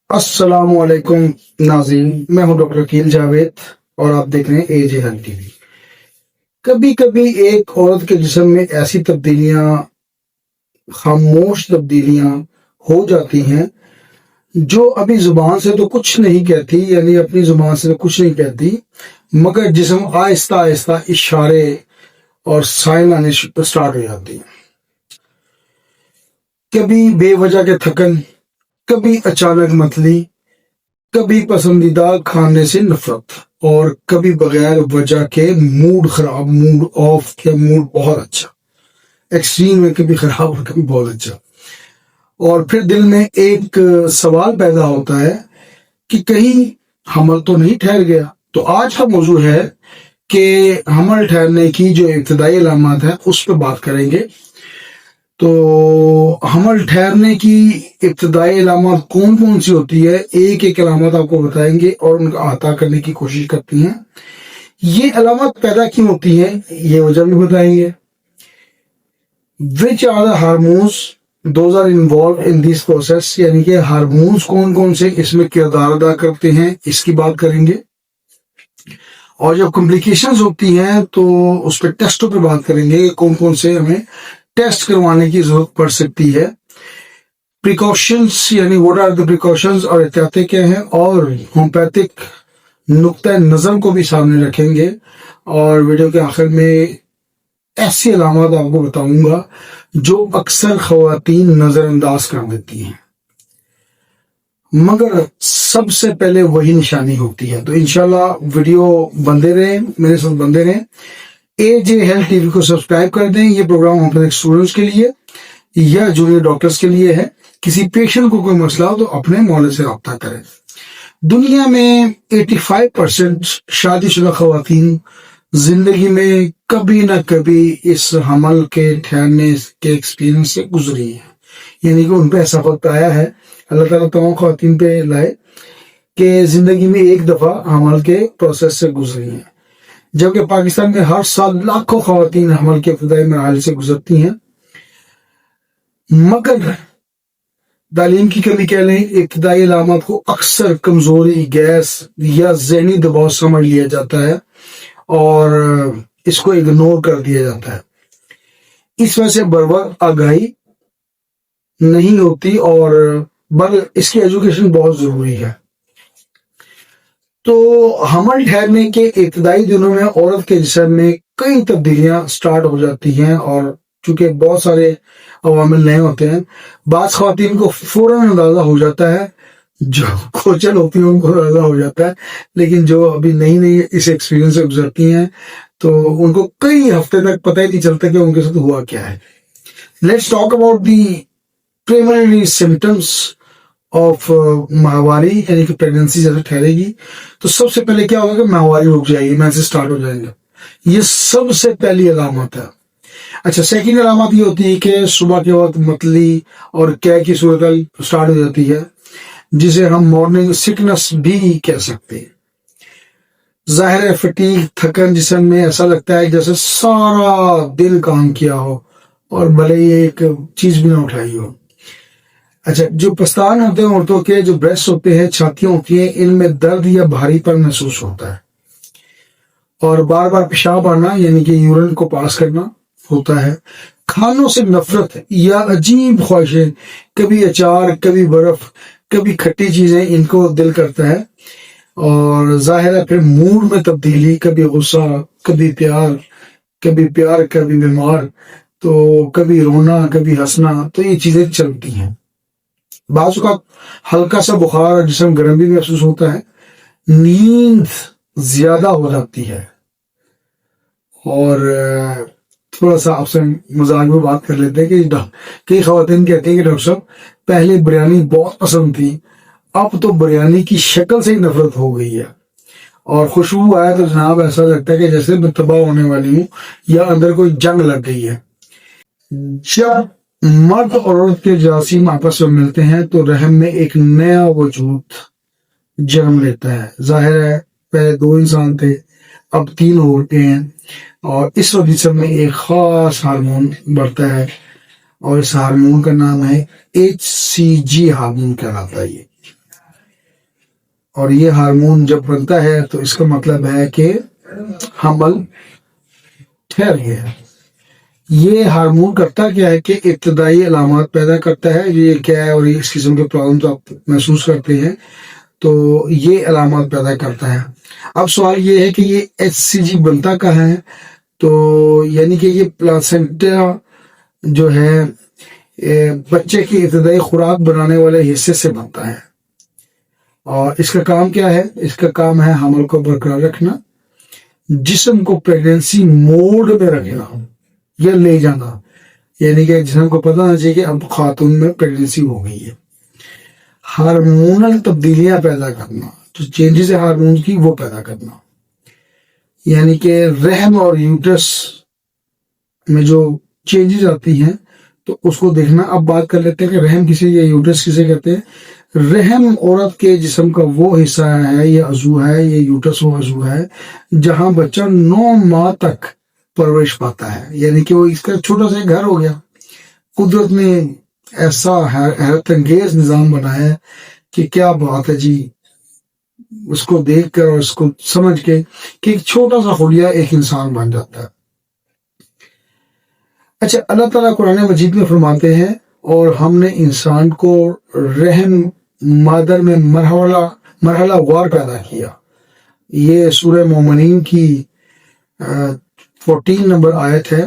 السلام علیکم ناظرین، میں ہوں ڈاکٹر عقیل جاوید اور آپ دیکھ رہے ہیں اے جے ہیلتھ ٹی وی۔ کبھی کبھی ایک عورت کے جسم میں ایسی تبدیلیاں، خاموش تبدیلیاں ہو جاتی ہیں جو ابھی زبان سے تو کچھ نہیں کہتی، یعنی اپنی زبان سے تو کچھ نہیں کہتی، مگر جسم آہستہ آہستہ اشارے اور سائن آنے سٹارٹ ہو جاتی ہیں۔ کبھی بے وجہ کے تھکن، کبھی اچانک متلی، کبھی پسندیدہ کھانے سے نفرت، اور کبھی بغیر وجہ کے موڈ خراب، موڈ آف یا موڈ بہت اچھا، ایکسٹریم میں کبھی خراب اور کبھی بہت اچھا۔ اور پھر دل میں ایک سوال پیدا ہوتا ہے کہ کہیں حمل تو نہیں ٹھہر گیا۔ تو آج کا موضوع ہے کہ حمل ٹھہرنے کی جو ابتدائی علامات ہیں اس پہ بات کریں گے۔ تو حمل ٹھہرنے کی ابتدائی علامات کون کون سی ہوتی ہے، ایک ایک علامات آپ کو بتائیں گے اور ان کا احاطہ کرنے کی کوشش کرتی ہیں۔ یہ علامات پیدا کیوں ہوتی ہیں یہ وجہ بھی بتائیں گے۔ which are the hormones those are involved in this process، یعنی کہ ہارمونز کون کون سے اس میں کردار ادا کرتے ہیں، اس کی بات کریں گے۔ اور جب کمپلیکیشنز ہوتی ہیں تو اس پہ ٹیسٹوں پہ بات کریں گے، کون کون سے ہمیں ٹیسٹ کروانے کی ضرورت پڑ سکتی ہے۔ پریکاشنز، یعنی واٹ آر دی پریکاشنز، اور احتیاطیں کیا ہیں، اور ہومیوپیتھک نقطۂ نظر کو بھی سامنے رکھیں گے۔ اور ویڈیو کے آخر میں ایسی علامات آپ کو بتاؤں گا جو اکثر خواتین نظر انداز کر دیتی ہیں، مگر سب سے پہلے وہی نشانی ہوتی ہے۔ تو انشاءاللہ ویڈیو بندے رہیں، میرے ساتھ بندے رہیں۔ اے جے ہیلتھ ٹی وی کو سبسکرائب کر دیں۔ یہ پروگرام اپنے اسٹوڈنٹس کے لیے یا جونیئر ڈاکٹرز کے لیے ہے۔ کسی پیشنٹ کو کوئی مسئلہ ہو تو اپنے مولوی سے رابطہ کریں۔ دنیا میں 85% شادی شدہ خواتین زندگی میں کبھی نہ کبھی اس حمل کے ٹھہرنے کے ایکسپیرینس سے گزری ہیں، یعنی کہ ان پہ ایسا وقت آیا ہے، اللہ تعالیٰ تمام خواتین پہ لائے، کہ زندگی میں ایک دفعہ حمل کے پروسیس سے گزری ہیں۔ جبکہ پاکستان میں ہر سال لاکھوں خواتین حمل کے ابتدائی مراحل سے گزرتی ہیں، مگر تعلیم کی کمی کہہ لیں، ابتدائی علامات کو اکثر کمزوری، گیس یا ذہنی دباؤ سمجھ لیا جاتا ہے اور اس کو اگنور کر دیا جاتا ہے۔ اس وجہ سے بروقت آگاہی نہیں ہوتی، اور اس کی ایجوکیشن بہت ضروری ہے۔ تو حمل ٹھہرنے کے ابتدائی دنوں میں عورت کے جسم میں کئی تبدیلیاں سٹارٹ ہو جاتی ہیں، اور چونکہ بہت سارے عوامل نئے ہوتے ہیں، بعض خواتین کو فوراً اندازہ ہو جاتا ہے، جو کھوچل ہوتی ہیں ان کو اندازہ ہو جاتا ہے، لیکن جو ابھی نئی نئی اس ایکسپیرینس سے گزرتی ہیں تو ان کو کئی ہفتے تک پتہ ہی نہیں چلتا کہ ان کے ساتھ ہوا کیا ہے۔ Let's talk about the preliminary symptoms of ماہواری، یعنی کہ پریگننسی جیسے ٹھہرے گی تو سب سے پہلے کیا ہوگا کہ ماہواری رک جائے گی، مینسز سٹارٹ ہو جائیں گے، یہ سب سے پہلی علامت ہے۔ اچھا، سیکنڈ علامت یہ ہوتی ہے کہ صبح کے وقت متلی اور قے کی صورتحال سٹارٹ ہو جاتی ہے، جسے ہم مارننگ سکنس بھی کہہ سکتے ہیں۔ ظاہر ہے فٹیگ، تھکن، جسم میں ایسا لگتا ہے جیسے سارا دن کام کیا ہو اور بھلے ہی ایک چیز بھی نہ اٹھائی ہو۔ اچھا، جو پستان ہوتے ہیں عورتوں کے، جو بریسٹ ہوتے ہیں، چھاتیاں ہوتی ہیں، ان میں درد یا بھاری پن محسوس ہوتا ہے، اور بار بار پیشاب آنا، یعنی کہ یورین کو پاس کرنا ہوتا ہے۔ کھانوں سے نفرت یا عجیب خواہشیں، کبھی اچار، کبھی برف، کبھی کھٹی چیزیں، ان کو دل کرتا ہے۔ اور ظاہر ہے پھر موڈ میں تبدیلی، کبھی غصہ، کبھی پیار کبھی بیمار، تو کبھی رونا، کبھی ہنسنا، تو یہ چیزیں چلتی ہیں۔ بعض اوقات ہلکا سا بخار اور جسم گرم بھی محسوس ہوتا ہے۔ نیند زیادہ ہو جاتی ہے، اور تھوڑا سا آپ سے مزاق میں بات کر لیتے ہیں کہ کئی خواتین کہتی ہیں کہ ڈاکٹر صاحب پہلے بریانی بہت پسند تھی، اب تو بریانی کی شکل سے ہی نفرت ہو گئی ہے، اور خوشبو آیا تو جناب ایسا لگتا ہے کہ جیسے میں تباہ ہونے والی ہوں یا اندر کوئی جنگ لگ گئی ہے۔ جب مرد اور عورت کے جراثیم آپس میں ملتے ہیں تو رحم میں ایک نیا وجود جنم لیتا ہے۔ ظاہر ہے پہلے 2 انسان تھے، اب 3 ہوتے ہیں، اور اس وقت جسم میں ایک خاص ہارمون بڑھتا ہے، اور اس ہارمون کا نام ہے HCG ہارمون کہلاتا ہے۔ اور یہ ہارمون جب بنتا ہے تو اس کا مطلب ہے کہ حمل ٹھہر گیا ہے۔ یہ ہارمون کرتا کیا ہے کہ ابتدائی علامات پیدا کرتا ہے، یہ کیا ہے اور اس قسم کے پرابلم آپ محسوس کرتے ہیں تو یہ علامات پیدا کرتا ہے۔ اب سوال یہ ہے کہ یہ ایچ سی جی بنتا کہاں ہے؟ تو یعنی کہ یہ پلاسنٹا جو ہے بچے کی ابتدائی خوراک بنانے والے حصے سے بنتا ہے، اور اس کا کام کیا ہے؟ اس کا کام ہے حمل کو برقرار رکھنا، جسم کو پریگننسی موڈ میں رکھنا یا لے جانا، یعنی کہ جسم کو پتہ ہونا چاہیے کہ اب خاتون میں پریگننسی ہو گئی ہے۔ ہارمونل تبدیلیاں پیدا کرنا، جو چینجز ہے ہارمون کی وہ پیدا کرنا، یعنی کہ رحم اور یوٹرس میں جو چینجز آتی ہیں تو اس کو دیکھنا۔ اب بات کر لیتے ہیں کہ رحم کسے یا یوٹرس کسے کہتے ہیں۔ رحم عورت کے جسم کا وہ حصہ ہے، یہ عضو ہے، یہ یوٹرس وہ عضو ہے جہاں بچہ 9 ماہ تک پرورش پاتا ہے، یعنی کہ وہ اس کا چھوٹا سا گھر ہو گیا۔ قدرت نے ایسا حیرت انگیز نظام بنایا ہے کہ کیا بات ہے جی، اس کو دیکھ کر اور اس کو سمجھ کے کہ ایک چھوٹا سا خلیہ ایک انسان بن جاتا ہے۔ اچھا، اللہ تعالیٰ قرآن مجید میں فرماتے ہیں اور ہم نے انسان کو رحم مادر میں مرحلہ وار پیدا کیا۔ یہ سورہ مومنین کی 14 نمبر آیت ہے،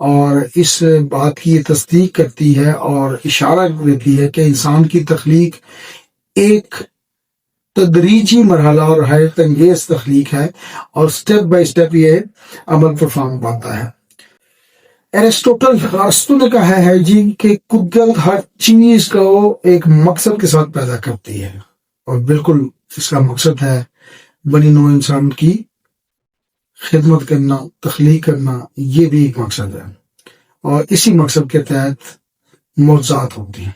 اور اس بات کی تصدیق کرتی ہے اور اشارہ دیتی ہے کہ انسان کی تخلیق ایک تدریجی مرحلہ اور حیرت انگیز تخلیق ہے، اور سٹیپ بائی سٹیپ یہ عمل پرفارم پاتا ہے۔ ارسطو نے کہا ہے جی کہ قدرت ہر چیز کو ایک مقصد کے ساتھ پیدا کرتی ہے، اور بالکل اس کا مقصد ہے بنی نوع انسان کی خدمت کرنا، تخلیق کرنا، یہ بھی ایک مقصد ہے، اور اسی مقصد کے تحت معجزات ہوتی ہیں۔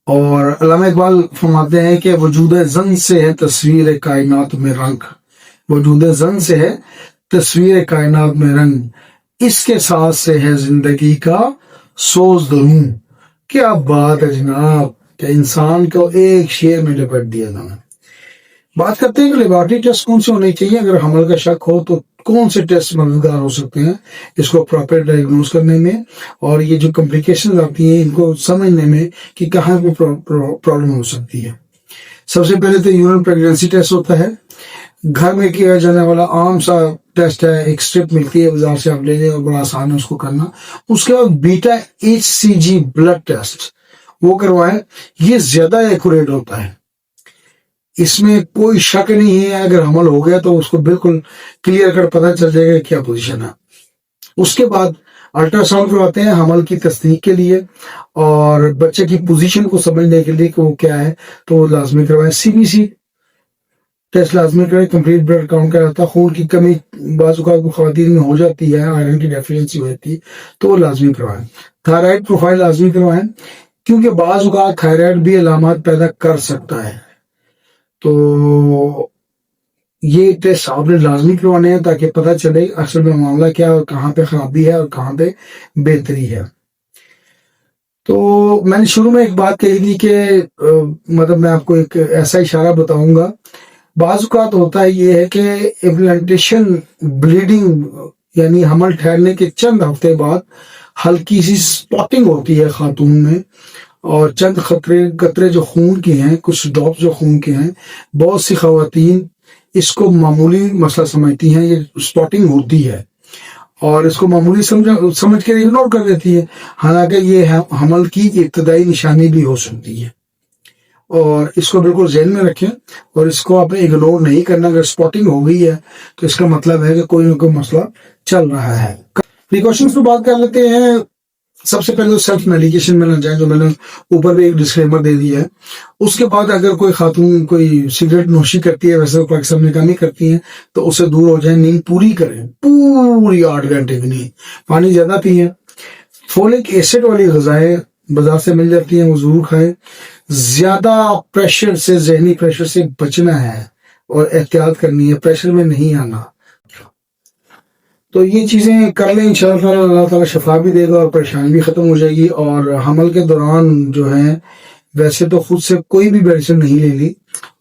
اور علامہ اقبال فرماتے ہیں کہ وجود زن سے ہے تصویر کائنات میں رنگ، وجود زن سے ہے تصویر کائنات میں رنگ، اس کے ساتھ سے ہے زندگی کا سوز دروں۔ کیا بات ہے جناب کہ انسان کو ایک شعر میں لپٹ دیا جانا۔ بات کرتے ہیں کہ لیبارٹری ٹیسٹ کون سے ہونے چاہیے اگر حمل کا شک ہو، تو کون سے ٹیسٹ مددگار ہو سکتے ہیں اس کو پراپر ڈائگنوز کرنے میں، اور یہ جو کمپلیکیشن آتی ہیں ان کو سمجھنے میں کہ کہاں پہ پرابلم ہو سکتی ہے۔ سب سے پہلے تو یورین پریگننسی ٹیسٹ ہوتا ہے، گھر میں کیا جانے والا عام سا ٹیسٹ ہے، ایک اسٹرپ ملتی ہے بازار سے، آپ لے لیں اور بڑا آسان ہے اس کو کرنا۔ اس کے بعد بیٹا ایچ سی جی بلڈ ٹیسٹ وہ کروائیں، یہ زیادہ ایکوریٹ ہوتا ہے، اس میں کوئی شک نہیں ہے، اگر حمل ہو گیا تو اس کو بالکل کلیئر کٹ پتہ چل جائے گا کیا پوزیشن ہے۔ اس کے بعد الٹرا ساؤنڈ کرواتے ہیں حمل کی تصدیق کے لیے اور بچے کی پوزیشن کو سمجھنے کے لیے کہ وہ کیا ہے، تو وہ لازمی کروائیں۔ سی بی سی ٹیسٹ لازمی کریں، کمپلیٹ بلڈ کاؤنٹ کراتا، خون کی کمی بعض اوقات خواتین میں ہو جاتی ہے، آئرن کی ڈیفیشنسی ہو جاتی ہے تو وہ لازمی کروائیں۔ تھائرائیڈ پروفائل لازمی کروائیں، کیونکہ بعض اوقات تھائرائیڈ بھی علامات پیدا کر سکتا ہے، تو یہ ٹیسٹ آپ نے لازمی کروانے ہیں تاکہ پتہ چلے اصل میں معاملہ کیا اور کہاں پہ خرابی ہے اور کہاں پہ بہتری ہے۔ تو میں نے شروع میں ایک بات کہی تھی کہ مطلب میں آپ کو ایک ایسا اشارہ بتاؤں گا، بعض اوقات ہوتا ہے یہ ہے کہ امپلانٹیشن بلیڈنگ، یعنی حمل ٹھہرنے کے چند ہفتے بعد ہلکی سی سپاٹنگ ہوتی ہے خاتون میں، اور چند قطرے جو خون کے ہیں، کچھ ڈراپس جو خون کے ہیں، بہت سی خواتین اس کو معمولی مسئلہ سمجھتی ہیں، یہ سپاٹنگ ہوتی ہے اور اس کو معمولی سمجھ کے اگنور کر دیتی ہے، حالانکہ یہ حمل کی ابتدائی نشانی بھی ہو سکتی ہے، اور اس کو بالکل ذہن میں رکھیں اور اس کو آپ نے اگنور نہیں کرنا۔ اگر سپاٹنگ ہو گئی ہے تو اس کا مطلب ہے کہ کوئی نہ کوئی مسئلہ چل رہا ہے۔ پریکاشنز پر بات کر لیتے ہیں۔ سب سے پہلے سیلف میڈیکیشن میں نہ جائیں، جو میں نے اوپر بھی ایک ڈسکلیمر دے دیا ہے۔ اس کے بعد اگر کوئی خاتون کوئی سگریٹ نوشی کرتی ہے، ویسے پاکستان میں کام کرتی ہیں، تو اس سے دور ہو جائیں، نیند پوری کریں، پوری 8 گھنٹے کی نیند، پانی زیادہ پئیں، فولک ایسڈ والی غذائیں بازار سے مل جاتی ہیں وہ ضرور کھائیں، زیادہ پریشر سے، ذہنی پریشر سے بچنا ہے اور احتیاط کرنی ہے، پریشر میں نہیں آنا۔ تو یہ چیزیں کر لیں، انشاءاللہ اللہ تعالیٰ شفا بھی دے گا اور پریشانی بھی ختم ہو جائے گی۔ اور حمل کے دوران جو ہے ویسے تو خود سے کوئی بھی میڈیسن نہیں لے لی،